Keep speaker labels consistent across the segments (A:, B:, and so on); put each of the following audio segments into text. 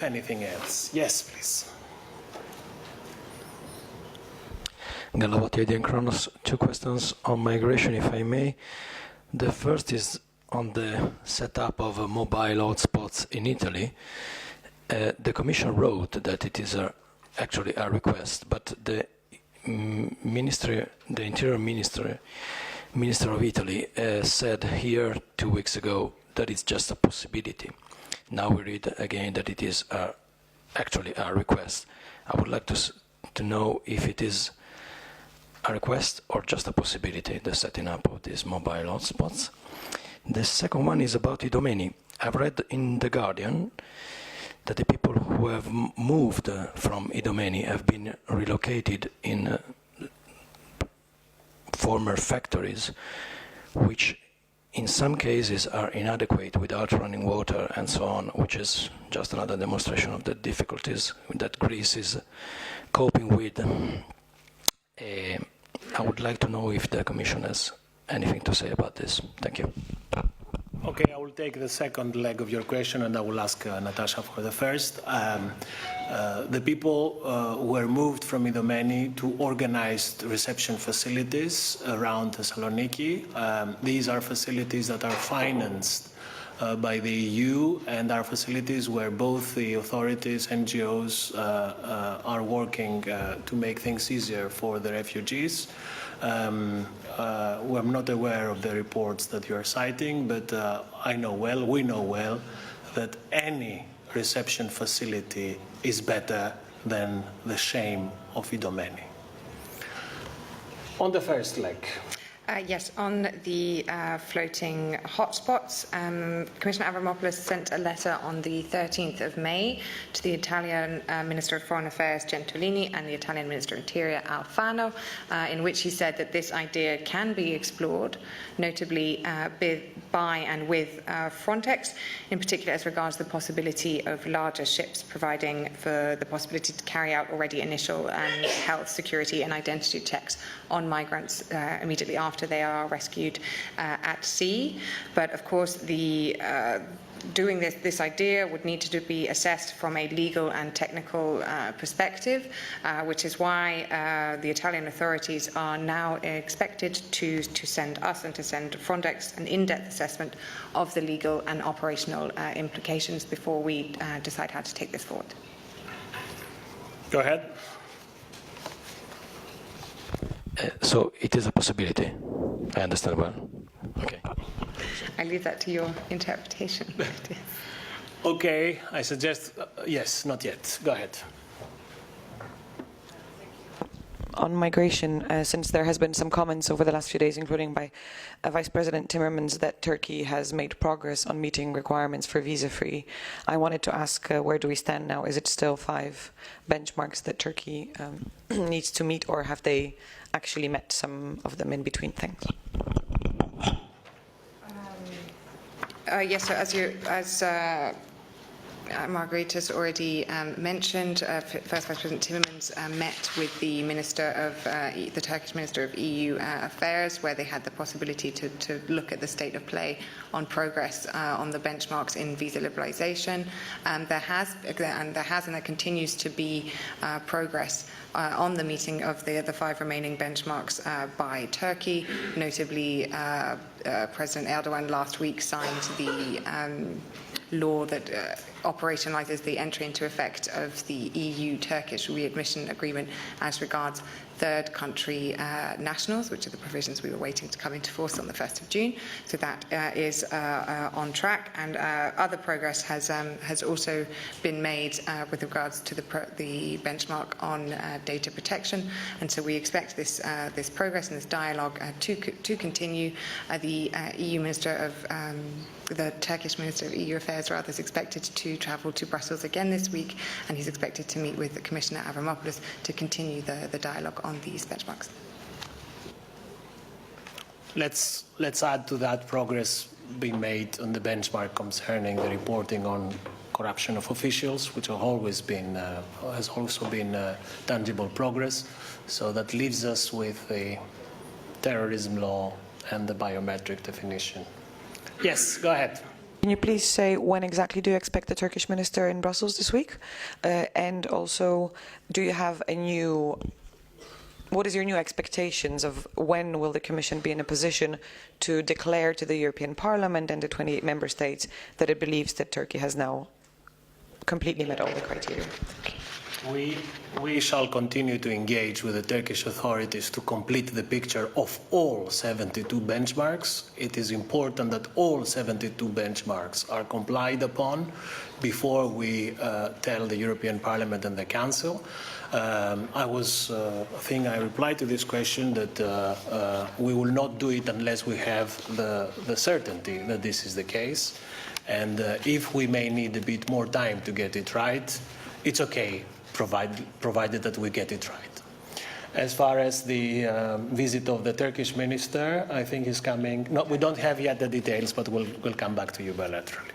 A: Anything else? Yes, please.
B: Galavati and Kronos, two questions on migration, if I may. The first is on the setup of mobile hotspots in Italy. The Commission wrote that it is actually a request, but the Interior Minister of Italy said here 2 weeks ago that it's just a possibility. Now we read again that it is actually a request. I would like to know if it is a request or just a possibility, the setting up of these mobile hotspots. The second one is about Ειδομένη. I've read in The Guardian that the people who have moved from Ειδομένη have been relocated in former factories, which in some cases are inadequate without running water and so on, which is just another demonstration of the difficulties that Greece is coping with. I would like to know if the Commission has anything to say about this. Thank you.
A: Okay, I will take the second leg of your question and I will ask Natasha for the first. The people were moved from Ειδομένη to organized reception facilities around Thessaloniki. These are facilities that are financed by the EU and are facilities where both the authorities, NGOs are working to make things easier for the refugees. We're not aware of the reports that you're citing, but we know well, that any reception facility is better than the shame of Ειδομένη. On the first leg.
C: Yes, on the floating hotspots, Commissioner Avramopoulos sent a letter on the 13th of May to the Italian Minister of Foreign Affairs, Gentilini, and the Italian Minister of Interior, Alfano, in which he said that this idea can be explored, notably by and with Frontex, in particular as regards the possibility of larger ships providing for the possibility to carry out already initial health, security, and identity checks on migrants immediately after they are rescued at sea. But of course, doing this idea would need to be assessed from a legal and technical perspective, which is why the Italian authorities are now expected to send us and to send Frontex an in-depth assessment of the legal and operational implications before we decide how to take this forward.
A: Go ahead.
B: So it is a possibility. I understand well. Okay.
C: I leave that to your interpretation.
A: Okay, I suggest, yes, not yet. Go ahead.
D: On migration, since there has been some comments over the last few days, including by Vice President Timmermans, that Turkey has made progress on meeting requirements for visa-free, I wanted to ask, where do we stand now? Is it still 5 benchmarks that Turkey needs to meet, or have they actually met some of them in between? Thanks.
C: Yes, so as Margaritis has already mentioned, First Vice President Timmermans met with the the Turkish Minister of EU Affairs, where they had the possibility to look at the state of play on progress on the benchmarks in visa liberalisation. There has and there continues to be progress on the meeting of the 5 remaining benchmarks by Turkey. Notably, President Erdogan last week signed the law that operationalises the entry into effect of the EU-Turkish readmission agreement as regards third country nationals, which are the provisions we were waiting to come into force on the 1st of June. So that is on track, and other progress has also been made with regards to the benchmark on data protection, and so we expect this progress and this dialogue to continue. The EU Minister of the Turkish Minister of EU Affairs is expected to travel to Brussels again this week, and he's expected to meet with Commissioner Avramopoulos to continue the dialogue on these benchmarks.
A: Let's add to that progress being made on the benchmark concerning the reporting on corruption of officials, which has always been has also been tangible progress. So that leaves us with the terrorism law and the biometric definition. Yes, go ahead.
D: Can you please say when exactly do you expect the Turkish minister in Brussels this week? And also, do you have what is your new expectations of when will the Commission be in a position to declare to the European Parliament and the 28 member states that it believes that Turkey has now completely met all the criteria?
A: We shall continue to engage with the Turkish authorities to complete the picture of all 72 benchmarks. It is important that all 72 benchmarks are complied upon before we tell the European Parliament and the Council. I think I replied to this question that we will not do it unless we have the certainty that this is the case. And if we may need a bit more time to get it right, it's okay, provided that we get it right. As far as the visit of the Turkish minister, I think he's coming. No, we don't have yet the details, but we'll come back to you bilaterally.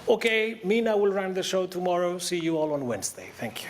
A: Okay, Mina will run the show tomorrow. See you all on Wednesday. Thank you.